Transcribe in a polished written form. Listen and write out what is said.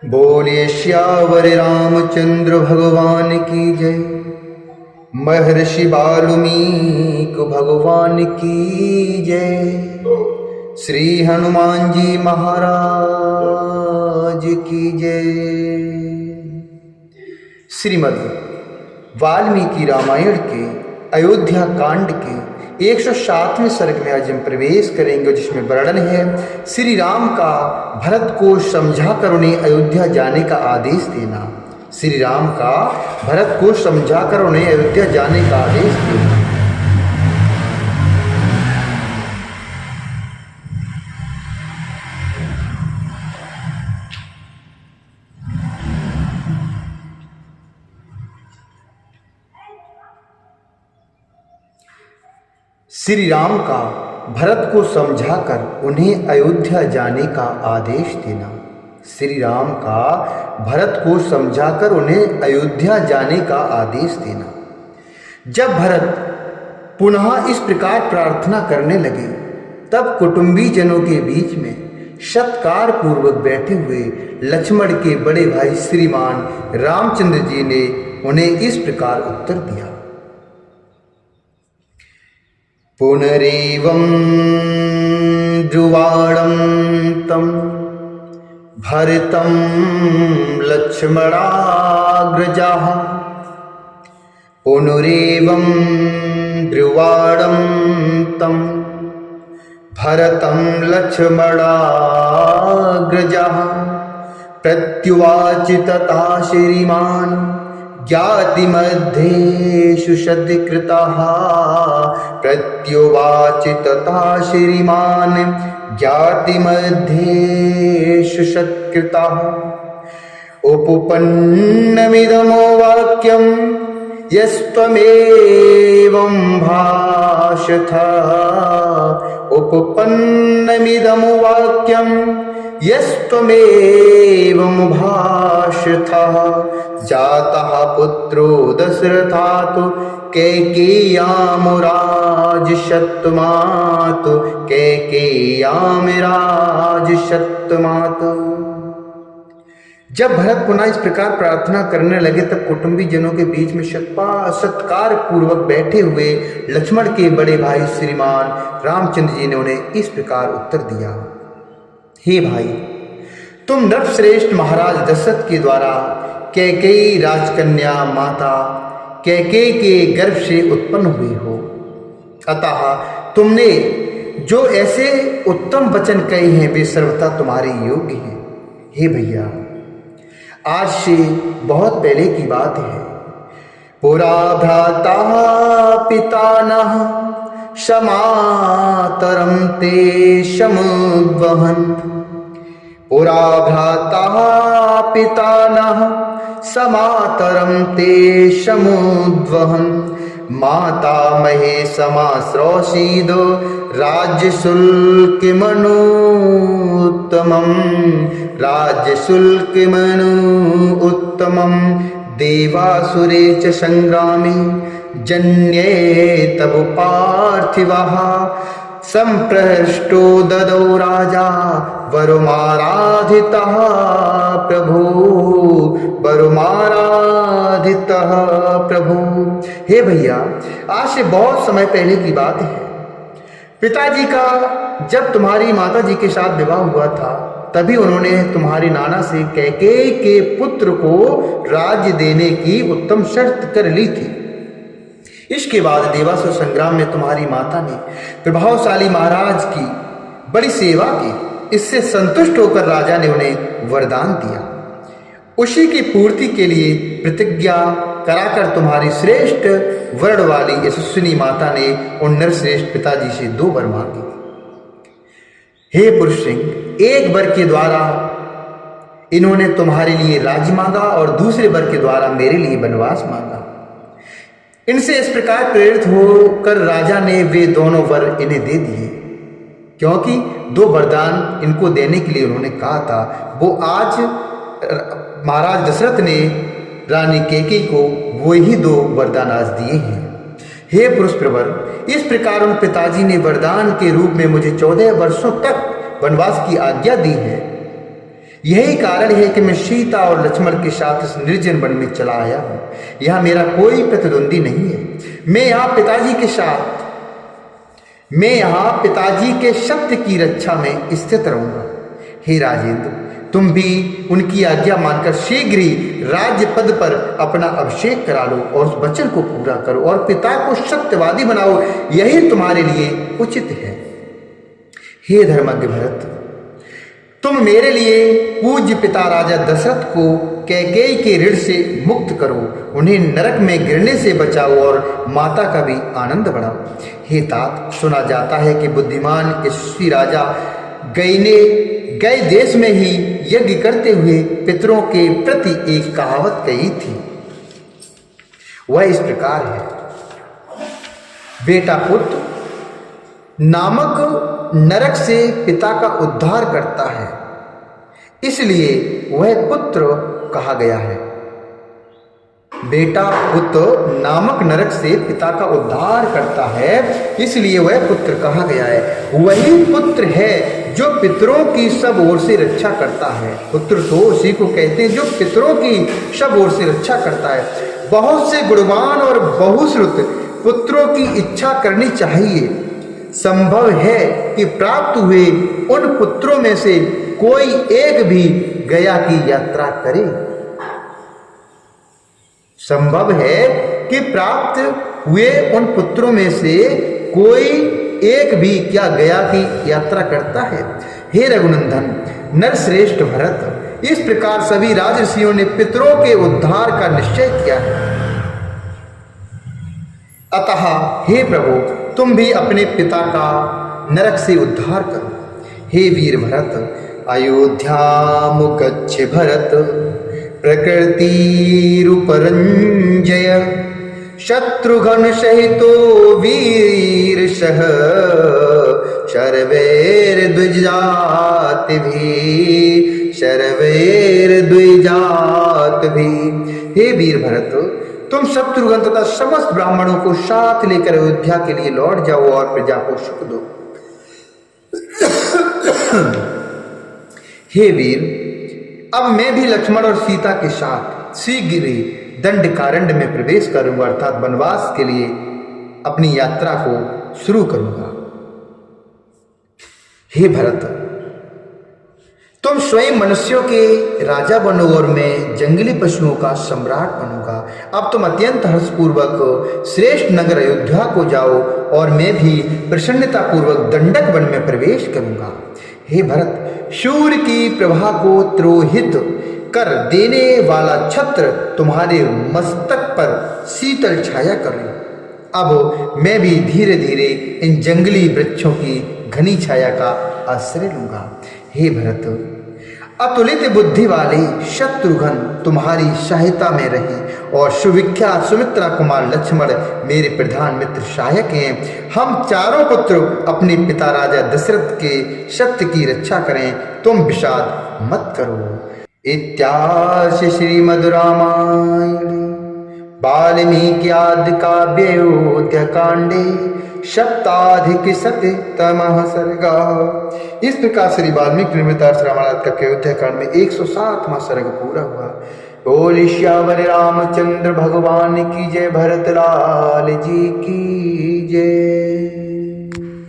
बोलिए श्यावर रामचंद्र भगवान की जय। महर्षि वाल्मीकि भगवान की जय। श्री हनुमान जी महाराज की जय। श्रीमद् वाल्मीकि रामायण के अयोध्या कांड के 107वें सर्ग में आज हम प्रवेश करेंगे, जिसमें वर्णन है श्री राम का भरत को समझाकर उन्हें अयोध्या जाने का आदेश देना। श्री राम का भरत को समझाकर उन्हें अयोध्या जाने का आदेश देना। श्री राम का भरत को समझाकर उन्हें अयोध्या जाने का आदेश देना। श्री राम का भरत को समझाकर उन्हें अयोध्या जाने का आदेश देना। जब भरत पुनः इस प्रकार प्रार्थना करने लगे, तब कुटुंबी जनों के बीच में सत्कार पूर्वक बैठे हुए लक्ष्मण के बड़े भाई श्रीमान रामचंद्र जी ने उन्हें इस प्रकार उत्तर दिया। पुनरेवं द्रुवाणं तं भरतं लक्ष्मणाग्रजाः। पुनरेवं द्रुवाणं तं भरतं लक्ष्मणाग्रजाः। प्रत्युवाच तथा श्रीमान् ज्ञातिमध्येषु सद्कृतः। प्रत्युवाच तथा श्रीमान् ज्ञातिमध्येषु सत्कृतः। उपपन्नमिदमो वाक्यं यस्त्वमेवं भाषथ। उपपन्नमिदमो वाक्यं यस्त्वमेवं भाषथः। जातः पुत्रो दशरथात् कैकेय्यामुराजिषत्तमात्। कैकेय्यामुराजिषत्तमात्। जब भरत पुनः इस प्रकार प्रार्थना करने लगे, तब कुटुंबी जनों के बीच में सत्कार पूर्वक बैठे हुए लक्ष्मण के बड़े भाई श्रीमान रामचंद्र जी ने उन्हें इस प्रकार उत्तर दिया। हे भाई, तुम नृपश्रेष्ठ महाराज दशरथ के द्वारा कैकेयी राजकन्या माता कैकेयी के गर्भ से उत्पन्न हुए हो, अतः तुमने जो ऐसे उत्तम वचन कहे हैं वे सर्वथा तुम्हारे योग्य हैं। हे भैया, आज से बहुत पहले की बात है। पुरा भ्राता पिता नः समातरं ते समुद्वहन्। पुरा भ्राता पिता नः समातरं ते समुद्वहन्। माता महे समाश्रोषीद राज्यशुल्कमनुत्तमं। राज्यशुल्कमनुत्तमं देवासुरे च संग्रामे जन्ये तव पार्थिवः। संप्रहृष्टो ददौ राजा वरुमाराधितः प्रभु। वरुमाराधितः प्रभु। हे भैया, आज से बहुत समय पहले की बात है। पिताजी का जब तुम्हारी माता जी के साथ विवाह हुआ था, तभी उन्होंने तुम्हारी नाना से कैकेयी के पुत्र को राज्य देने की उत्तम शर्त कर ली थी। इसके बाद देवासुर संग्राम में तुम्हारी माता ने प्रभावशाली महाराज की बड़ी सेवा की। इससे संतुष्ट होकर राजा ने उन्हें वरदान दिया। उसी की पूर्ति के लिए प्रतिज्ञा कराकर तुम्हारी श्रेष्ठ वर्ण वाली यशस्विनी माता ने उन नरश्रेष्ठ पिताजी से 2 वर मांगे। हे पुरुष सिंह, एक वर के द्वारा इन्होंने तुम्हारे लिए राज्य मांगा और दूसरे वर के द्वारा मेरे लिए वनवास मांगा। इनसे इस प्रकार प्रेरित होकर राजा ने वे दोनों वर इन्हें दे दिए, क्योंकि 2 वरदान इनको देने के लिए उन्होंने कहा था। वो आज महाराज दशरथ ने रानी कैकेयी को वही 2 वरदान आज दिए हैं। हे पुरुष प्रवर, इस प्रकार उन पिताजी ने वरदान के रूप में मुझे 14 वर्षों तक वनवास की आज्ञा दी है। यही कारण है कि मैं सीता और लक्ष्मण के साथ इस निर्जन वन में चला आया हूं। यहाँ मेरा कोई प्रतिद्वंदी नहीं है। मैं यहाँ पिताजी के सत्य की रक्षा में स्थित रहूंगा। हे राजेंद्र, तुम भी उनकी आज्ञा मानकर शीघ्र ही राज्य पद पर अपना अभिषेक करा लो और उस वचन को पूरा करो और पिता को सत्यवादी बनाओ। यही तुम्हारे लिए उचित है। हे धर्मज्ञ भरत, तुम मेरे लिए पूज्य पिता राजा दशरथ को कैकेयी के ऋण से मुक्त करो, उन्हें नरक में गिरने से बचाओ और माता का भी आनंद बढ़ाओ। हे तात, सुना जाता है कि बुद्धिमान यशस्वी राजा गए देश में ही यज्ञ करते हुए पितरों के प्रति एक कहावत कही थी। वह इस प्रकार है, बेटा पुत्र नामक नरक से पिता का उद्धार करता है, इसलिए वह पुत्र कहा गया है। बेटा पुत्र नामक नरक से पिता का उद्धार करता है, इसलिए वह पुत्र कहा गया है। वही पुत्र है जो पितरों की सब ओर से रक्षा करता है। पुत्र तो उसी को कहते हैं जो पितरों की सब ओर से रक्षा करता है। बहुत से गुणवान और बहुश्रुत पुत्रों की इच्छा करनी चाहिए। संभव है कि प्राप्त हुए उन पुत्रों में से कोई एक भी गया की यात्रा करे। संभव है कि प्राप्त हुए उन पुत्रों में से कोई एक भी क्या गया की यात्रा करता है। हे रघुनंदन, नरश्रेष्ठ भरत, इस प्रकार सभी राजर्षियों ने पितरों के उद्धार का निश्चय किया है। अतः हे प्रभु, तुम भी अपने पिता का नरक से उद्धार करो। हे वीर भरत, अयोध्यामुगच्छ भरत प्रकृति रूपरंजय शत्रुघ्न सहितो वीर सह शर्वैर द्विजात भी। हे वीर भरत, तुम शत्रुघ्न तथा समस्त ब्राह्मणों को साथ लेकर अयोध्या के लिए लौट जाओ और प्रजा को सुख दो। हे वीर, अब मैं भी लक्ष्मण और सीता के साथ शीघ्र ही दंडकारण्य में प्रवेश करूंगा, अर्थात वनवास के लिए अपनी यात्रा को शुरू करूंगा। हे भरत, तुम स्वयं मनुष्यों के राजा बनो और मैं जंगली पशुओं का सम्राट बनूंगा। अब तुम अत्यंत हर्षपूर्वक श्रेष्ठ नगर अयोध्या को जाओ और मैं भी प्रसन्नता पूर्वक दंडक वन में प्रवेश करूंगा। हे भरत, सूर्य की प्रभा को त्रोहित कर देने वाला छत्र तुम्हारे मस्तक पर शीतल छाया कर लो। अब मैं भी धीरे धीरे इन जंगली वृक्षों की घनी छाया का आश्रय लूंगा। हे भरत, अतुलित बुद्धि वाले शत्रुघ्न तुम्हारी सहायता में रहे और सुविख्यात सुमित्रा कुमार लक्ष्मण मेरे प्रधान मित्र सहायक हैं। हम चारों पुत्र अपने पिता राजा दशरथ के सत्य की रक्षा करें, तुम विषाद मत करो। इत्यार्ष श्रीमद् रामायणे वाल्मीकि आदि काव्ये अयोध्याकांडे सप्ताधिक शततमः सर्गः। इस प्रकार श्री वाल्मीकि निर्मित रामायण का अयोध्याकांड में 107वां सर्ग पूरा हुआ। बोल श्यावर रामचंद्र भगवान की जय, भरत लाल जी की जय।